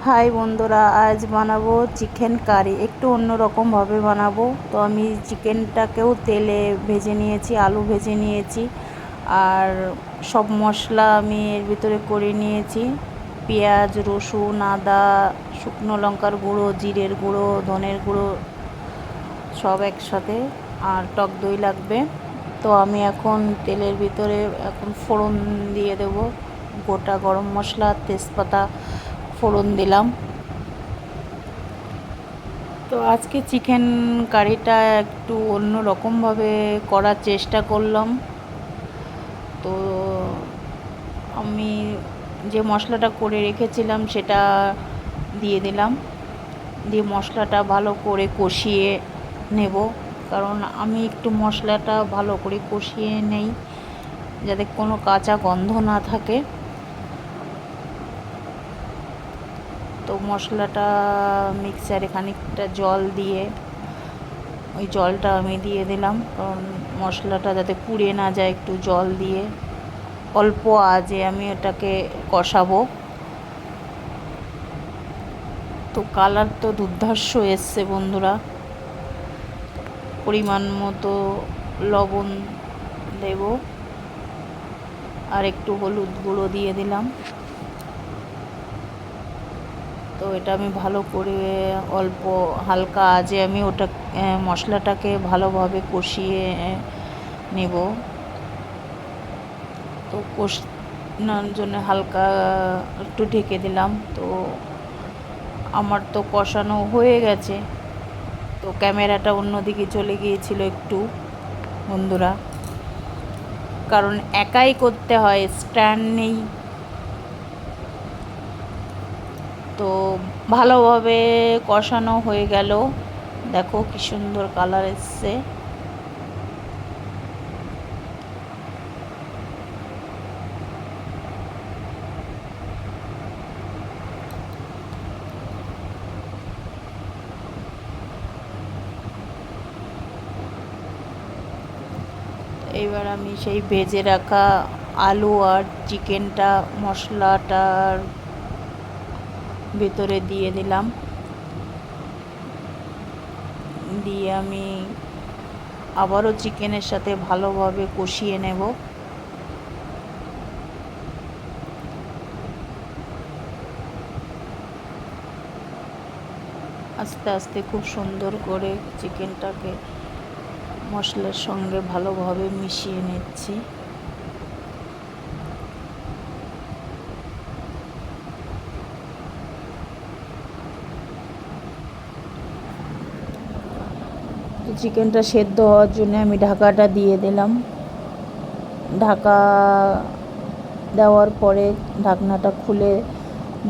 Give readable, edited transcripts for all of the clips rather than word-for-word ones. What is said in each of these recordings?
High বন্ধুরা, আজ বানাবো চিকেন কারি। একটু অন্যরকম ভাবে বানাবো। তো আমি চিকেনটাকেও তেলে ভেজে নিয়েছি, আলু ভেজে নিয়েছি, আর সব মশলা আমি এর ভিতরে করে নিয়েছি। পেঁয়াজ, রসুন, আদা, শুকনো লঙ্কার গুঁড়ো, জিরের গুঁড়ো, ধনের গুঁড়ো সব একসাথে, আর টক দই লাগবে। তো আমি এখন তেলের ভিতরে ফোড়ন দিয়ে দেব। গোটা গরম মশলা, তেজপাতা ফোড়ন দিলাম। তো আজকে চিকেন কারিটা একটু অন্য রকমভাবে করার চেষ্টা করলাম। তো আমি যে মশলাটা করে রেখেছিলাম সেটা দিয়ে দিলাম, দিয়ে মশলাটা ভালো করে কষিয়ে নেব। কারণ আমি একটু মশলাটা ভালো করে কষিয়ে নেই, যাতে কোনো কাঁচা গন্ধ না থাকে। তো মশলাটা মিক্সারে খানিকটা জল দিয়ে, ওই জলটা আমি দিয়ে দিলাম, কারণ মশলাটা যাতে পুড়ে না যায়। একটু জল দিয়ে অল্প আঁচে আমি এটাকে কষাবো। তো কালার তো দুর্ধর্ষ এসছে বন্ধুরা। পরিমাণ মতো লবণ দেব, আর একটু হলুদ গুঁড়ো দিয়ে দিলাম। তো এটা আমি ভালো করে অল্প হালকা আঁচে আমি মশলাটাকে ভালোভাবে কষিয়ে নেব। তো কষানোর জন্য হালকা একটু ঢেকে দিলাম। তো আমার তো কষানো হয়ে গেছে। তো ক্যামেরাটা অন্যদিকে চলে গিয়েছিল একটু বন্ধুরা, কারণ একাই করতে হয়, স্ট্যান্ড নেই। তো ভালোভাবে কষানো হয়ে গেল। দেখো কি সুন্দর কালার এসছে। এবার আমি সেই ভেজে রাখা আলু আর চিকেনটা মশলাটার ভেতরে দিয়ে দিলাম, দিয়ে আমি আবারও চিকেনের সাথে ভালোভাবে কষিয়ে নেব। আস্তে আস্তে খুব সুন্দর করে চিকেনটাকে মশলার সঙ্গে ভালোভাবে মিশিয়ে নিচ্ছি। তো চিকেনটা সেদ্ধ হওয়ার জন্য আমি ঢাকাটা দিয়ে দিলাম। ঢাকা দেওয়ার পরে ঢাকনাটা খুলে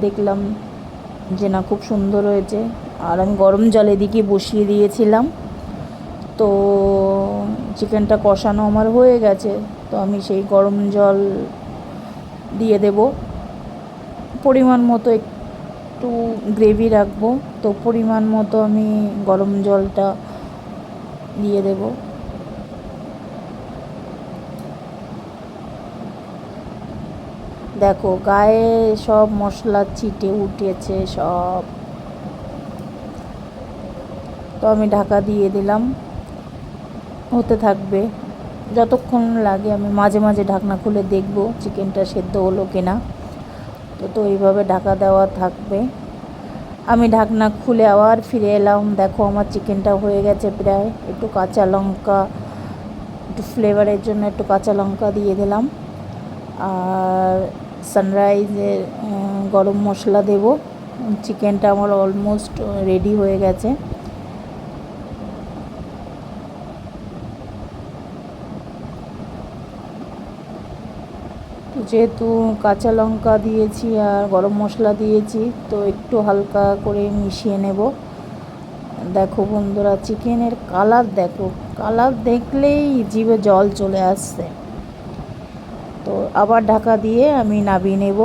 দেখলাম যে না, খুব সুন্দর হয়েছে। আর আমি গরম জল এদিকে বসিয়ে দিয়েছিলাম। তো চিকেনটা কষানো আমার হয়ে গেছে। তো আমি সেই গরম জল দিয়ে দেব। পরিমাণ মতো একটু গ্রেভি রাখবো, তো পরিমাণ মতো আমি গরম জলটা দিয়ে দেব। দেখো গায়ে সব মশলা ছিটে উঠেছে সব। তো আমি ঢাকা দিয়ে দিলাম, হতে থাকবে যতক্ষণ লাগে। আমি মাঝে মাঝে ঢাকনা খুলে দেখব চিকেনটা সেদ্ধ হলো কিনা। তো এইভাবে ঢাকা দেওয়া থাকবে। আমি ঢাকনা খুলে আবার ফিরে এলাম। দেখো আমার চিকেনটা হয়ে গেছে প্রায়। একটু কাঁচা লঙ্কা, একটু ফ্লেভারের জন্য একটু কাঁচা লঙ্কা দিয়ে দিলাম, আর সানরাইজের গরম মশলা দেব। চিকেনটা আমার অলমোস্ট রেডি হয়ে গেছে। যেহেতু কাঁচা লঙ্কা দিয়েছি আর গরম মশলা দিয়েছি, তো একটু হালকা করে মিশিয়ে নেব। দেখো বন্ধুরা, চিকেনের কালার দেখো, কালার দেখলেই জিভে জল চলে আসছে। তো আবার ঢাকা দিয়ে আমি নামিয়ে নেব।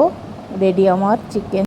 রেডি আমার চিকেন।